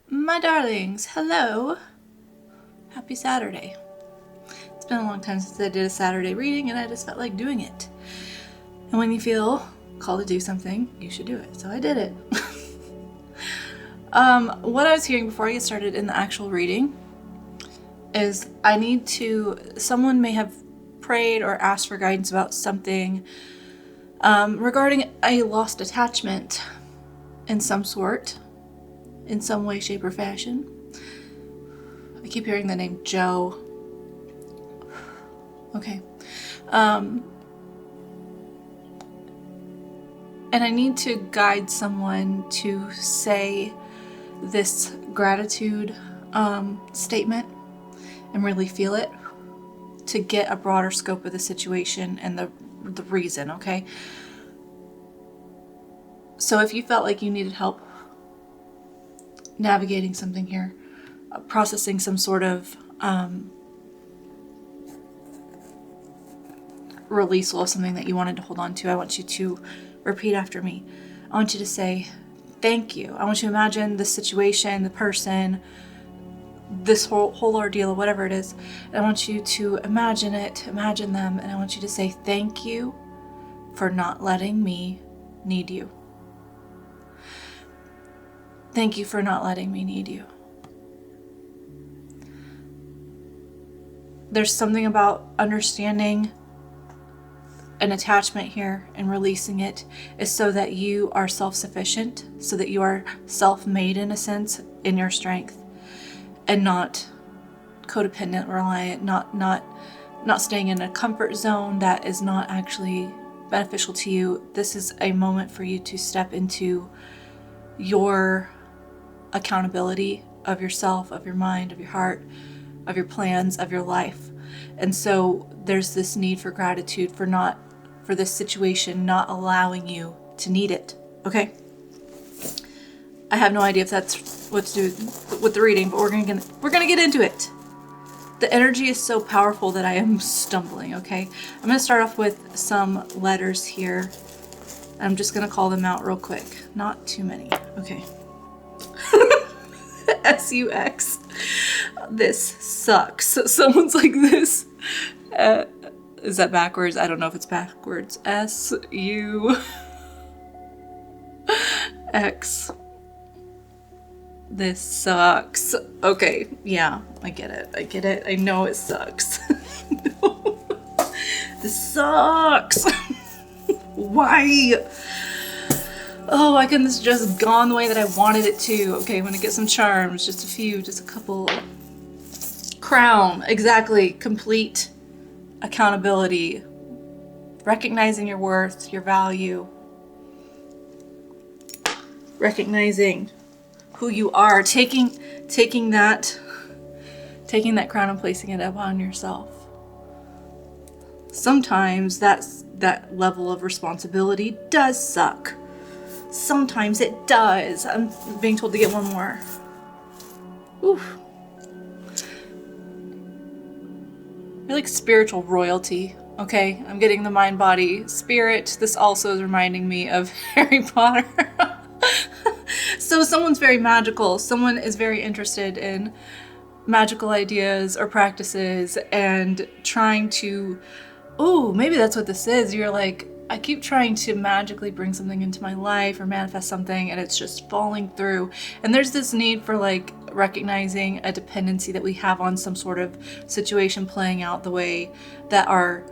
My darlings, hello. Happy Saturday. It's been a long time since I did a Saturday reading and I just felt like doing it. And when you feel called to do something, you should do it. So I did it. What I was hearing before I get started in the actual reading is someone may have prayed or asked for guidance about something regarding a lost attachment in some sort, in some way, shape, or fashion. I keep hearing the name Joe. Okay. And I need to guide someone to say this gratitude statement and really feel it to get a broader scope of the situation and the reason, okay? So if you felt like you needed help navigating something here, processing some sort of release of something that you wanted to hold on to, I want you to repeat after me. I want you to say, thank you. I want you to imagine the situation, the person, this whole ordeal, whatever it is. And I want you to imagine them, and I want you to say, thank you for not letting me need you. Thank you for not letting me need you. There's something about understanding an attachment here and releasing it is so that you are self-sufficient, so that you are self-made in a sense in your strength and not codependent, reliant, not staying in a comfort zone that is not actually beneficial to you. This is a moment for you to step into your accountability of yourself, of your mind, of your heart, of your plans, of your life. And so there's this need for gratitude for this situation not allowing you to need it. Okay? I have no idea if that's what to do with the reading, but we're gonna get into it. The energy is so powerful that I am stumbling, okay? I'm gonna start off with some letters here. I'm just gonna call them out real quick. Not too many. Okay. S-U-X. This sucks. Someone's like this. Is that backwards? I don't know if it's backwards. S-U-X. This sucks. Okay, yeah, I get it. I know it sucks. No. This sucks. Why? Oh, why couldn't this just gone the way that I wanted it to? Okay, I'm gonna get some charms, just a couple. Crown, exactly. Complete accountability. Recognizing your worth, your value. Recognizing who you are. Taking that crown and placing it upon yourself. Sometimes that level of responsibility does suck. Sometimes it does. I'm being told to get one more. Oof. You're like spiritual royalty, okay? I'm getting the mind, body, spirit. This also is reminding me of Harry Potter. So someone's very magical. Someone is very interested in magical ideas or practices and trying to, maybe that's what this is. You're like, I keep trying to magically bring something into my life or manifest something and it's just falling through. And there's this need for like recognizing a dependency that we have on some sort of situation playing out the way that our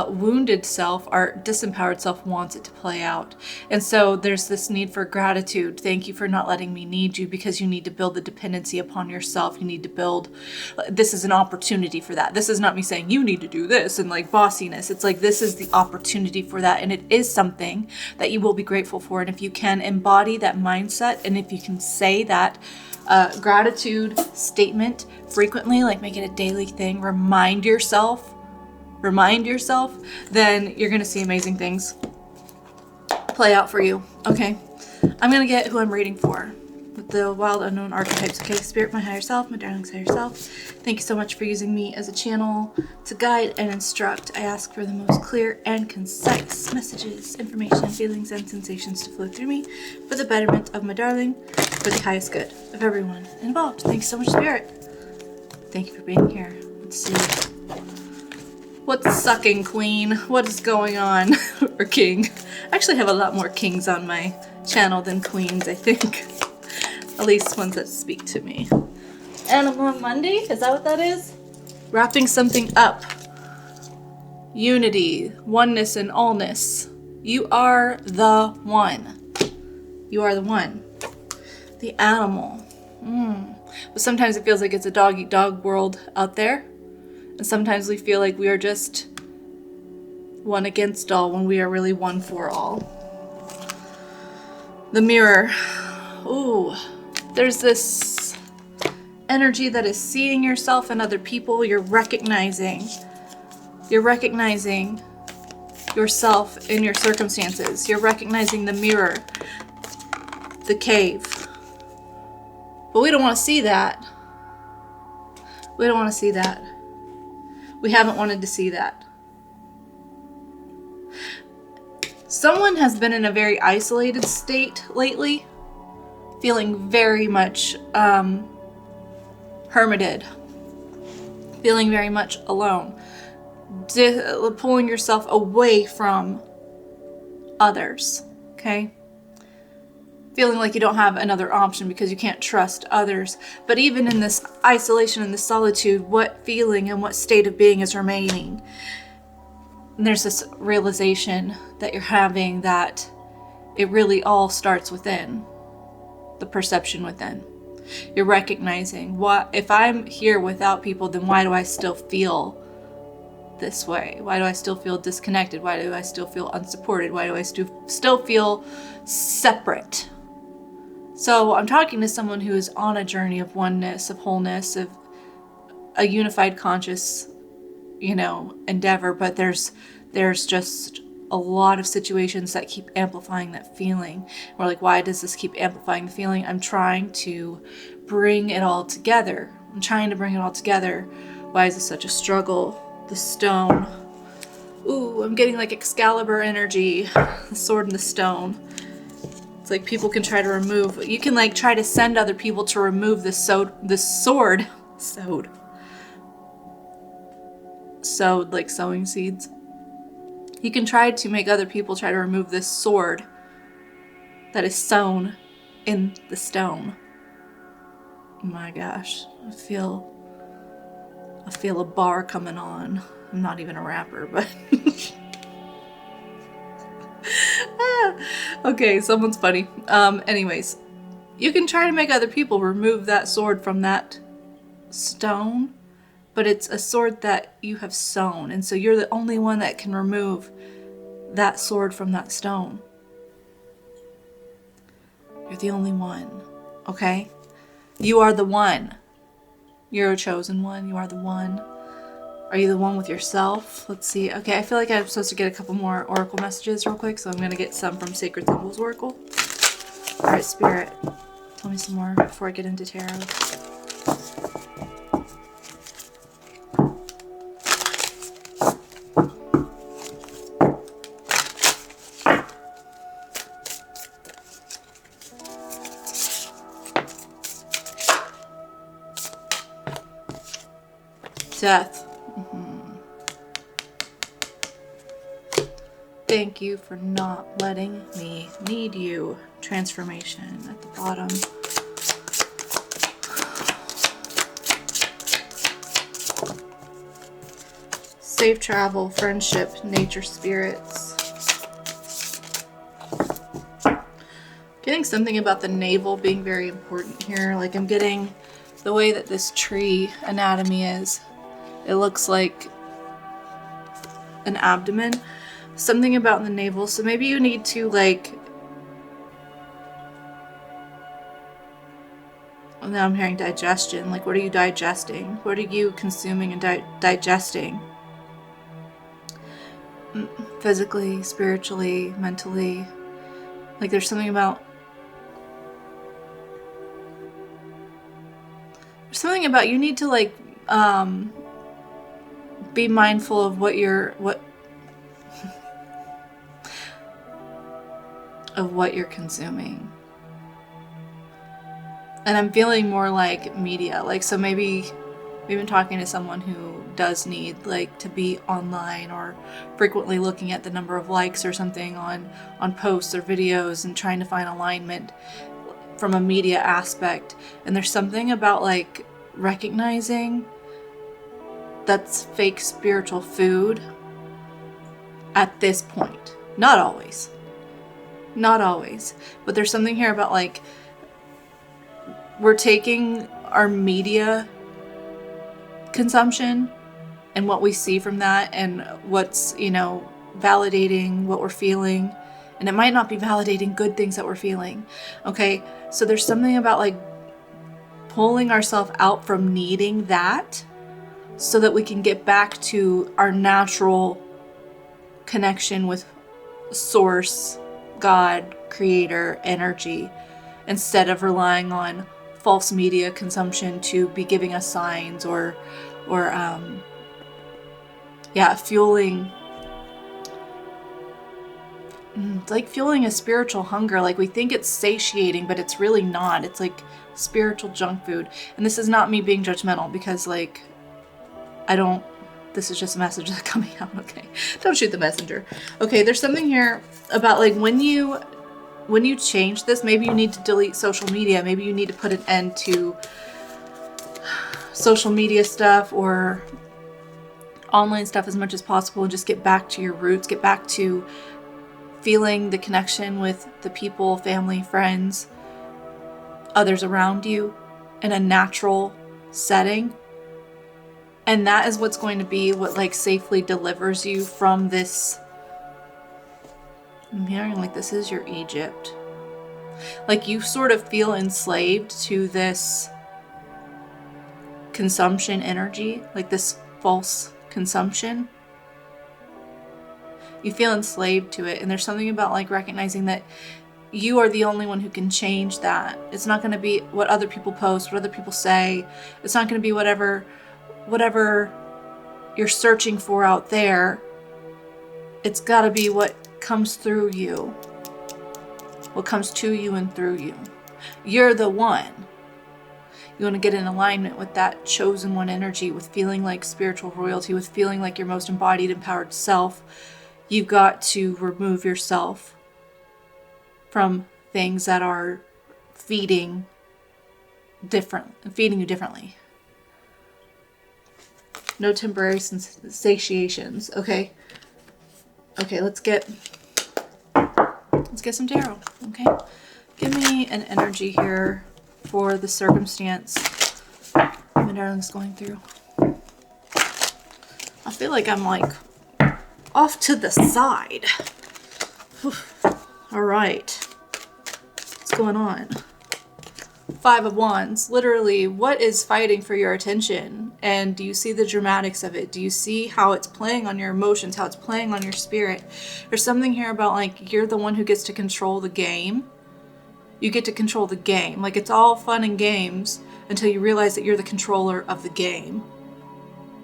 wounded self, our disempowered self wants it to play out. And so there's this need for gratitude. Thank you for not letting me need you, because you need to build the dependency upon yourself. You need to build, this is an opportunity for that. This is not me saying you need to do this and like bossiness. It's like, this is the opportunity for that. And it is something that you will be grateful for. And if you can embody that mindset, and if you can say that gratitude statement frequently, like make it a daily thing, remind yourself, then you're going to see amazing things play out for you. Okay. I'm going to get who I'm reading for with the wild unknown archetypes. Okay. Spirit, my higher self, my darling's higher self. Thank you so much for using me as a channel to guide and instruct. I ask for the most clear and concise messages, information, feelings, and sensations to flow through me for the betterment of my darling, for the highest good of everyone involved. Thanks so much, Spirit. Thank you for being here. Let's see. What's sucking, Queen? What is going on? Or King. I actually have a lot more kings on my channel than queens, I think. At least ones that speak to me. Animal Monday? Is that what that is? Wrapping something up. Unity, oneness, and allness. You are the one. You are the one. The animal. But sometimes it feels like it's a dog-eat-dog world out there. And sometimes we feel like we are just one against all when we are really one for all. The mirror. Ooh. There's this energy that is seeing yourself and other people. You're recognizing yourself in your circumstances. You're recognizing the mirror, the cave. But we don't want to see that. We don't want to see that. We haven't wanted to see that. Someone has been in a very isolated state lately, feeling very much hermited, feeling very much alone, pulling yourself away from others, okay? Feeling like you don't have another option because you can't trust others. But even in this isolation and this solitude, what feeling and what state of being is remaining? And there's this realization that you're having that it really all starts within, the perception within. You're recognizing, what if I'm here without people, then why do I still feel this way? Why do I still feel disconnected? Why do I still feel unsupported? Why do I still feel separate? So I'm talking to someone who is on a journey of oneness, of wholeness, of a unified conscious, endeavor, but there's just a lot of situations that keep amplifying that feeling. We're like, why does this keep amplifying the feeling? I'm trying to bring it all together. Why is this such a struggle? The stone. Ooh, I'm getting like Excalibur energy. The sword and the stone. It's like people can try to remove. You can like try to send other people to remove the sword. Sowed like sowing seeds. You can try to make other people try to remove this sword that is sewn in the stone. Oh my gosh, I feel a bar coming on. I'm not even a rapper, but okay, someone's funny. Anyways, you can try to make other people remove that sword from that stone, but it's a sword that you have sewn, and so you're the only one that can remove that sword from that stone. You're the only one, okay? You are the one. You're a chosen one. You are the one. Are you the one with yourself? Let's see. Okay, I feel like I'm supposed to get a couple more oracle messages real quick, so I'm going to get some from Sacred Symbols Oracle. All right, Spirit, tell me some more before I get into tarot. Death. Thank you for not letting me need you. Transformation at the bottom. Safe travel, friendship, nature spirits. Getting something about the navel being very important here. Like I'm getting the way that this tree anatomy is. It looks like an abdomen. Something about the navel. So maybe you need to like... Well, now I'm hearing digestion. Like what are you digesting? What are you consuming and digesting? Physically, spiritually, mentally. Like there's something about... There's something about you need to like... be mindful of what you're consuming. And I'm feeling more like media. Like, so maybe we've been talking to someone who does need like to be online or frequently looking at the number of likes or something on posts or videos and trying to find alignment from a media aspect. And there's something about like recognizing that's fake spiritual food at this point. Not always, but there's something here about like we're taking our media consumption and what we see from that and what's, validating what we're feeling. And it might not be validating good things that we're feeling. Okay. So there's something about like pulling ourselves out from needing that so that we can get back to our natural connection with source, God, creator, energy, instead of relying on false media consumption to be giving us signs or fueling. It's like fueling a spiritual hunger. Like we think it's satiating, but it's really not. It's like spiritual junk food. And this is not me being judgmental because like, this is just a message that's coming out. Okay. Don't shoot the messenger. Okay. There's something here about like when you change this, maybe you need to delete social media. Maybe you need to put an end to social media stuff or online stuff as much as possible and just get back to your roots, get back to feeling the connection with the people, family, friends, others around you in a natural setting. And that is what's going to be what like safely delivers you from this. I'm hearing like this is your Egypt. Like you sort of feel enslaved to this consumption energy, like this false consumption. You feel enslaved to it. And there's something about like recognizing that you are the only one who can change that. It's not going to be what other people post, what other people say. It's not going to be whatever you're searching for out there. It's got to be what comes through you, what comes to you and through you. You're the one. You want to get in alignment with that chosen one energy, with feeling like spiritual royalty, with feeling like your most embodied, empowered self. You've got to remove yourself from things that are feeding you differently. No temporary satiations. Okay, let's get some tarot. Okay, give me an energy here for the circumstance my darling's going through. I feel like I'm like off to the side. Whew. All right, what's going on? 5 of Wands. Literally, what is fighting for your attention? And do you see the dramatics of it? Do you see how it's playing on your emotions, how it's playing on your spirit? There's something here about like you're the one who gets to control the game. You get to control the game. Like it's all fun and games until you realize that you're the controller of the game.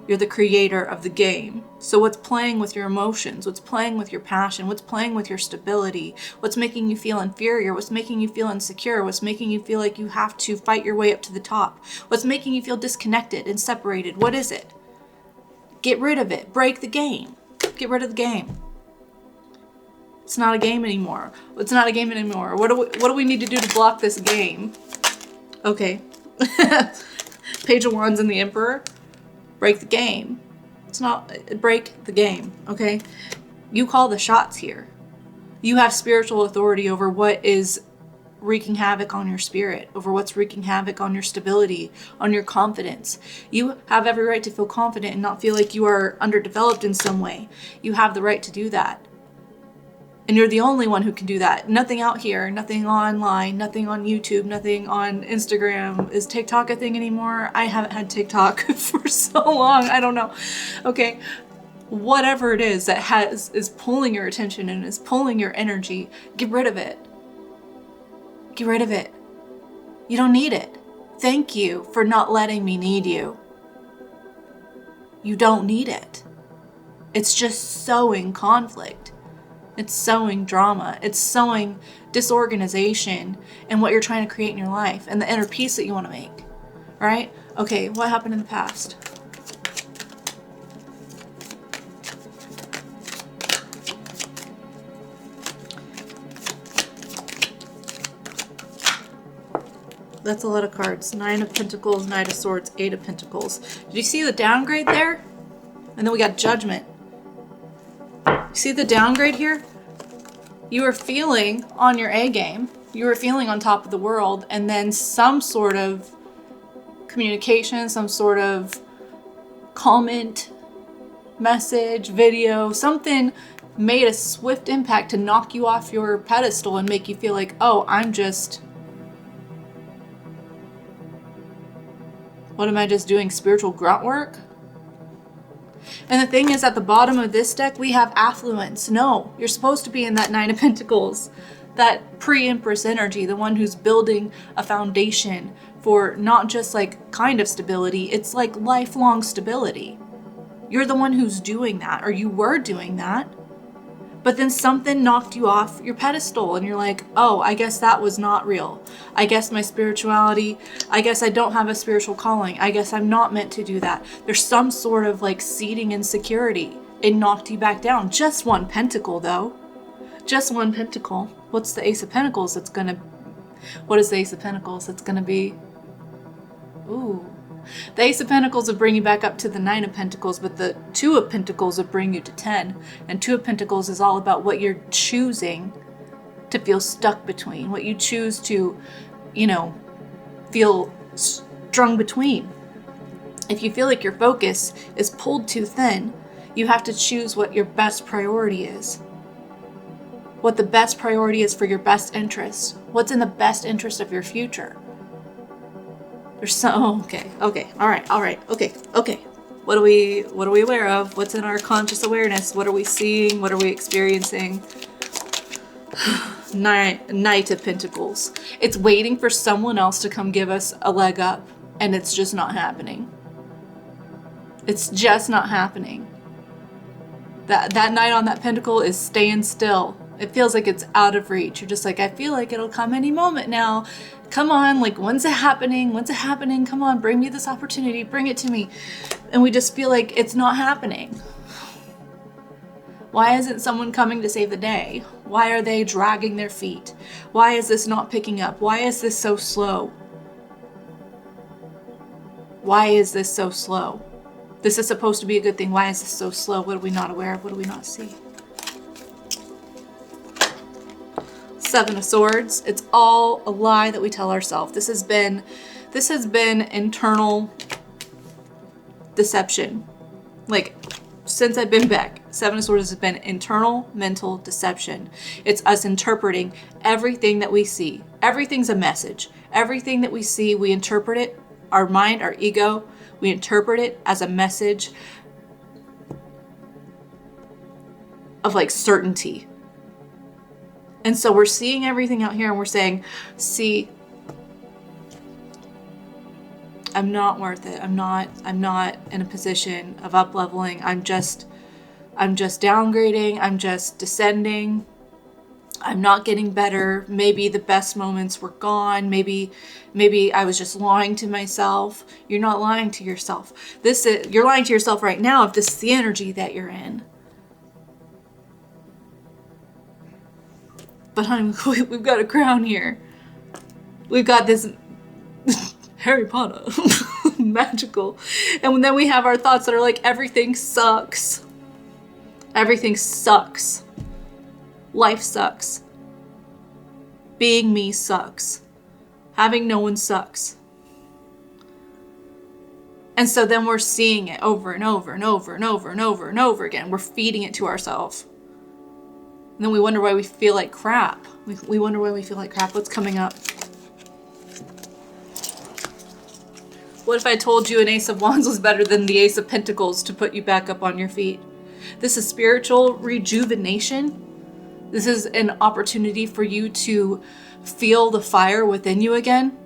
You're the creator of the game. So what's playing with your emotions? What's playing with your passion? What's playing with your stability? What's making you feel inferior? What's making you feel insecure? What's making you feel like you have to fight your way up to the top? What's making you feel disconnected and separated? What is it? Get rid of it. Break the game. Get rid of the game. It's not a game anymore. It's not a game anymore. What do we need to do to block this game? Okay. Page of Wands and the Emperor. Break the game. It's not break the game, okay? You call the shots here. You have spiritual authority over what is wreaking havoc on your spirit, over what's wreaking havoc on your stability, on your confidence. You have every right to feel confident and not feel like you are underdeveloped in some way. You have the right to do that. And you're the only one who can do that. Nothing out here, nothing online, nothing on YouTube, nothing on Instagram. Is TikTok a thing anymore? I haven't had TikTok for so long. I don't know. Okay. Whatever it is that is pulling your attention and is pulling your energy, get rid of it. Get rid of it. You don't need it. Thank you for not letting me need you. You don't need it. It's just sowing conflict. It's sowing drama. It's sowing disorganization in what you're trying to create in your life and the inner peace that you want to make, right? Okay, what happened in the past? That's a lot of cards. 9 of Pentacles, Knight of Swords, 8 of Pentacles. Did you see the downgrade there? And then we got Judgment. See the downgrade here? You were feeling on your A game. You were feeling on top of the world. And then some sort of communication, some sort of comment, message, video, something made a swift impact to knock you off your pedestal and make you feel like, oh, what am I just doing? Spiritual grunt work? And the thing is, at the bottom of this deck, we have affluence. No, you're supposed to be in that 9 of Pentacles, that pre-Empress energy, the one who's building a foundation for not just like kind of stability, it's like lifelong stability. You're the one who's doing that, or you were doing that. But then something knocked you off your pedestal and you're like, oh, I guess that was not real. I guess my spirituality, I guess I don't have a spiritual calling. I guess I'm not meant to do that. There's some sort of like seeding insecurity. It knocked you back down. Just 1 pentacle though. Just 1 pentacle. What's the Ace of Pentacles? What is the Ace of Pentacles? It's gonna be, ooh. The Ace of Pentacles would bring you back up to the 9 of Pentacles, but the 2 of Pentacles would bring you to 10. And 2 of Pentacles is all about what you're choosing to feel stuck between, what you choose to, feel strung between. If you feel like your focus is pulled too thin, you have to choose what your best priority is. What the best priority is for your best interest. What's in the best interest of your future. Okay, all right, okay. What are we aware of? What's in our conscious awareness? What are we seeing? What are we experiencing? Knight of Pentacles. It's waiting for someone else to come give us a leg up, and it's just not happening. It's just not happening. That Knight on that Pentacle is staying still. It feels like it's out of reach. You're just like, I feel like it'll come any moment now. Come on, like, when's it happening? When's it happening? Come on, bring me this opportunity. Bring it to me. And we just feel like it's not happening. Why isn't someone coming to save the day? Why are they dragging their feet? Why is this not picking up? Why is this so slow? Why is this so slow? This is supposed to be a good thing. Why is this so slow? What are we not aware of? What do we not see? 7 of Swords. It's all a lie that we tell ourselves. This has been internal deception. Like, since I've been back, 7 of Swords has been internal mental deception. It's us interpreting everything that we see. Everything's a message. Everything that we see, we interpret it. Our mind, our ego, we interpret it as a message of like certainty. And so we're seeing everything out here and we're saying, see, I'm not worth it. I'm not in a position of up leveling. I'm just downgrading. I'm just descending. I'm not getting better. Maybe the best moments were gone. Maybe I was just lying to myself. You're not lying to yourself. You're lying to yourself right now if this is the energy that you're in. But honey, we've got a crown here. We've got this Harry Potter, magical. And then we have our thoughts that are like, everything sucks. Everything sucks. Life sucks. Being me sucks. Having no one sucks. And so then we're seeing it over and over and over and over and over and over again. We're feeding it to ourselves. And then we wonder why we feel like crap. We wonder why we feel like crap. What's coming up? What if I told you an Ace of Wands was better than the Ace of Pentacles to put you back up on your feet? This is spiritual rejuvenation. This is an opportunity for you to feel the fire within you again.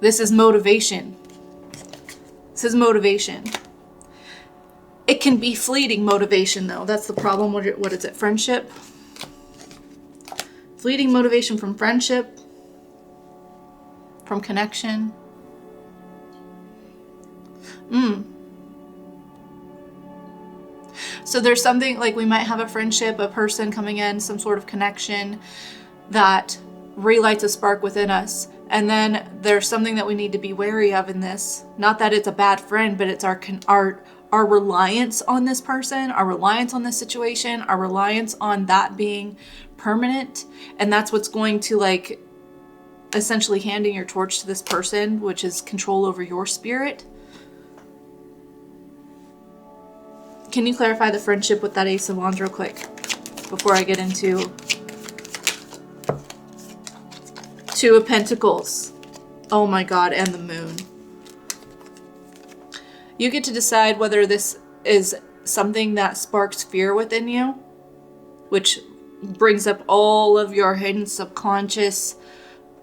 This is motivation. This is motivation. It can be fleeting motivation though. That's the problem. What is it? Friendship? Fleeting motivation from friendship, from connection. So there's something like we might have a friendship, a person coming in, some sort of connection that relights a spark within us. And then there's something that we need to be wary of in this. Not that it's a bad friend, but it's our reliance on this person, our reliance on this situation, our reliance on that being permanent. And that's what's going to like essentially handing your torch to this person, which is control over your spirit. Can you clarify the friendship with that Ace of Wands real quick before I get into Two of Pentacles? Oh my God, and the Moon. You get to decide whether this is something that sparks fear within you, which brings up all of your hidden subconscious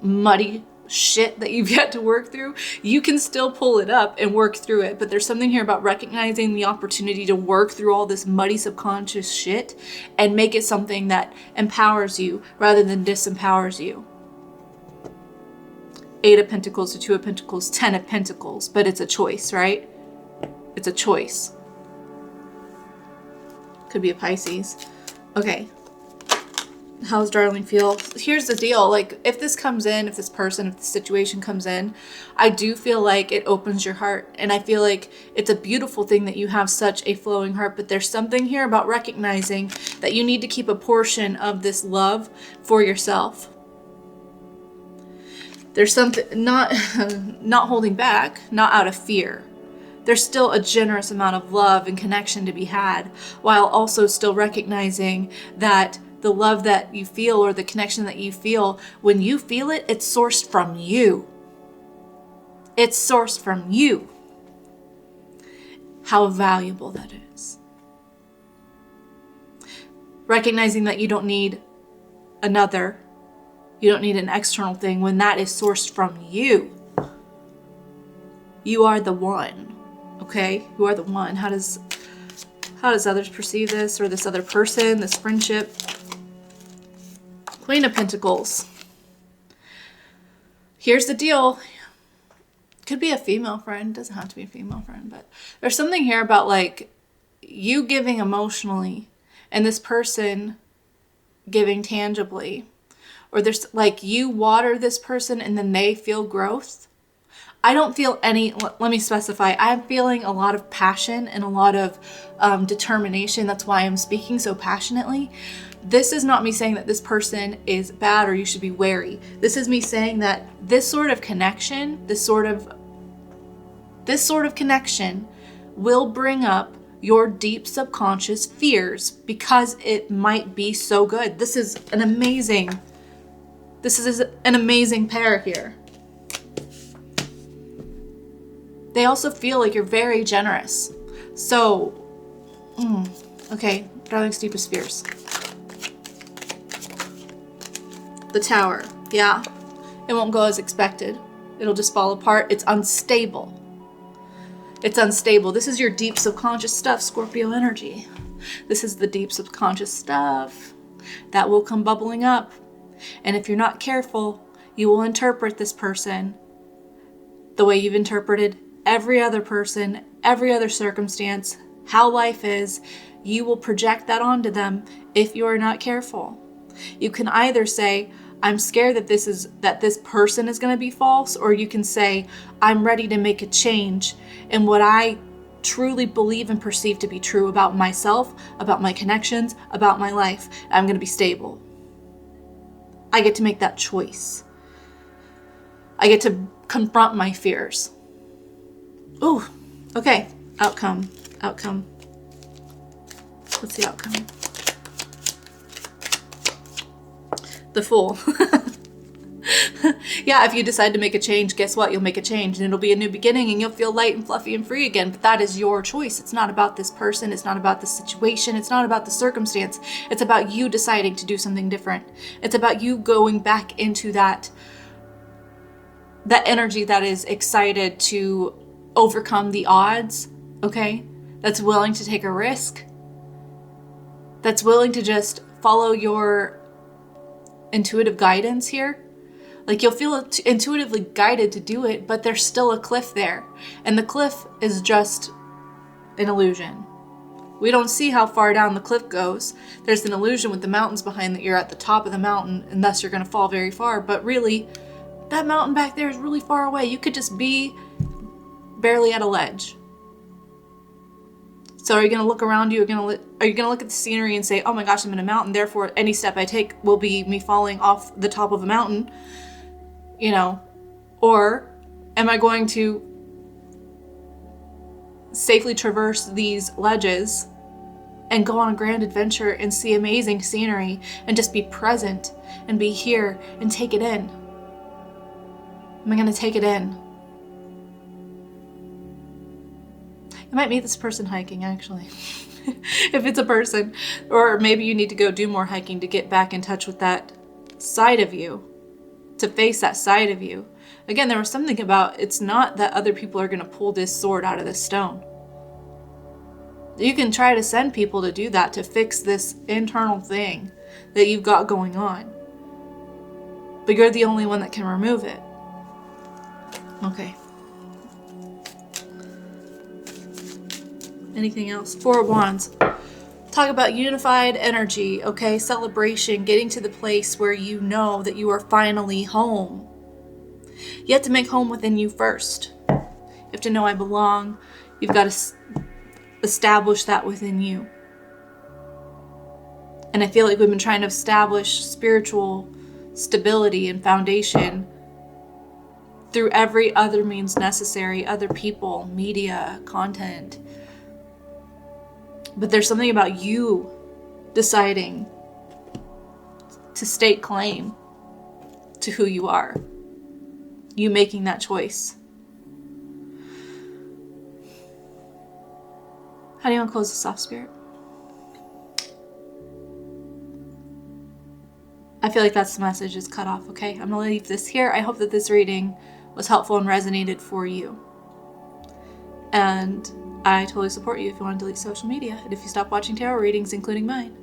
muddy shit that you've yet to work through. You can still pull it up and work through it, but there's something here about recognizing the opportunity to work through all this muddy subconscious shit and make it something that empowers you rather than disempowers you. 8 of Pentacles to 2 of Pentacles, 10 of Pentacles, but it's a choice, right? It's a choice. Could be a Pisces. Okay. How's darling feel? Here's the deal. Like if this comes in, if this person, if the situation comes in, I do feel like it opens your heart. And I feel like it's a beautiful thing that you have such a flowing heart. But there's something here about recognizing that you need to keep a portion of this love for yourself. There's something, not holding back, not out of fear. There's still a generous amount of love and connection to be had, while also still recognizing that the love that you feel or the connection that you feel, when you feel it, it's sourced from you. It's sourced from you. How valuable that is. Recognizing that you don't need another. You don't need an external thing when that is sourced from you. You are the one. Okay? You are the one. How does others perceive this, or this other person, this friendship? Queen of Pentacles. Here's the deal. Could be a female friend. Doesn't have to be a female friend, but there's something here about like you giving emotionally and this person giving tangibly. Or there's like you water this person and then they feel growth. I don't feel any, let me specify, I'm feeling a lot of passion and a lot of determination. That's why I'm speaking so passionately. This is not me saying that this person is bad or you should be wary. This is me saying that this sort of connection, this sort of connection will bring up your deep subconscious fears because it might be so good. This is an amazing pair here. They also feel like you're very generous. So, okay, darling's deepest fears. The Tower, yeah. It won't go as expected. It'll just fall apart. It's unstable. It's unstable. This is your deep subconscious stuff, Scorpio energy. This is the deep subconscious stuff that will come bubbling up. And if you're not careful, you will interpret this person the way you've interpreted every other person, every other circumstance, how life is. You will project that onto them if you are not careful. You can either say, I'm scared that this person is going to be false, or you can say, I'm ready to make a change in what I truly believe and perceive to be true about myself, about my connections, about my life. I'm going to be stable. I get to make that choice. I get to confront my fears. Ooh, okay. Outcome. What's the outcome? The Fool. Yeah, if you decide to make a change, guess what? You'll make a change and it'll be a new beginning and you'll feel light and fluffy and free again. But that is your choice. It's not about this person. It's not about the situation. It's not about the circumstance. It's about you deciding to do something different. It's about you going back into that energy that is excited to overcome the odds, okay? that's willing to take a risk, that's willing to just follow your intuitive guidance here. Like, you'll feel intuitively guided to do it, but there's still a cliff there. And the cliff is just an illusion. We don't see how far down the cliff goes. There's an illusion with the mountains behind that you're at the top of the mountain, and thus you're going to fall very far. But really, that mountain back there is really far away. You could just be barely at a ledge. So are you going to look around you? Are you going to look at the scenery and say, oh my gosh, I'm in a mountain, therefore any step I take will be me falling off the top of a mountain? You know, or am I going to safely traverse these ledges and go on a grand adventure and see amazing scenery and just be present and be here and take it in? Am I going to take it in? You might meet this person hiking, actually. If it's a person. Or maybe you need to go do more hiking to get back in touch with that side of you. To face that side of you. Again, there was something about, it's not that other people are going to pull this sword out of this stone. You can try to send people to do that, to fix this internal thing that you've got going on. But you're the only one that can remove it. Okay. Anything else? Four of Wands. Talk about unified energy, okay? Celebration, getting to the place where you know that you are finally home. You have to make home within you first. You have to know I belong. You've got to establish that within you. And I feel like we've been trying to establish spiritual stability and foundation through every other means necessary, other people, media, content. But there's something about you deciding to stake claim to who you are. You making that choice. How do you want to close this off, Spirit? I feel like that's the message is cut off, okay? I'm going to leave this here. I hope that this reading was helpful and resonated for you. And I totally support you if you want to delete social media. And if you stop watching tarot readings, including mine,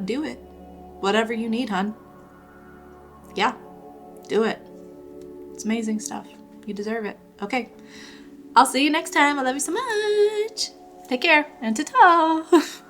do it. Whatever you need, hun. Yeah, do it. It's amazing stuff. You deserve it. Okay. I'll see you next time. I love you so much. Take care and ta-ta.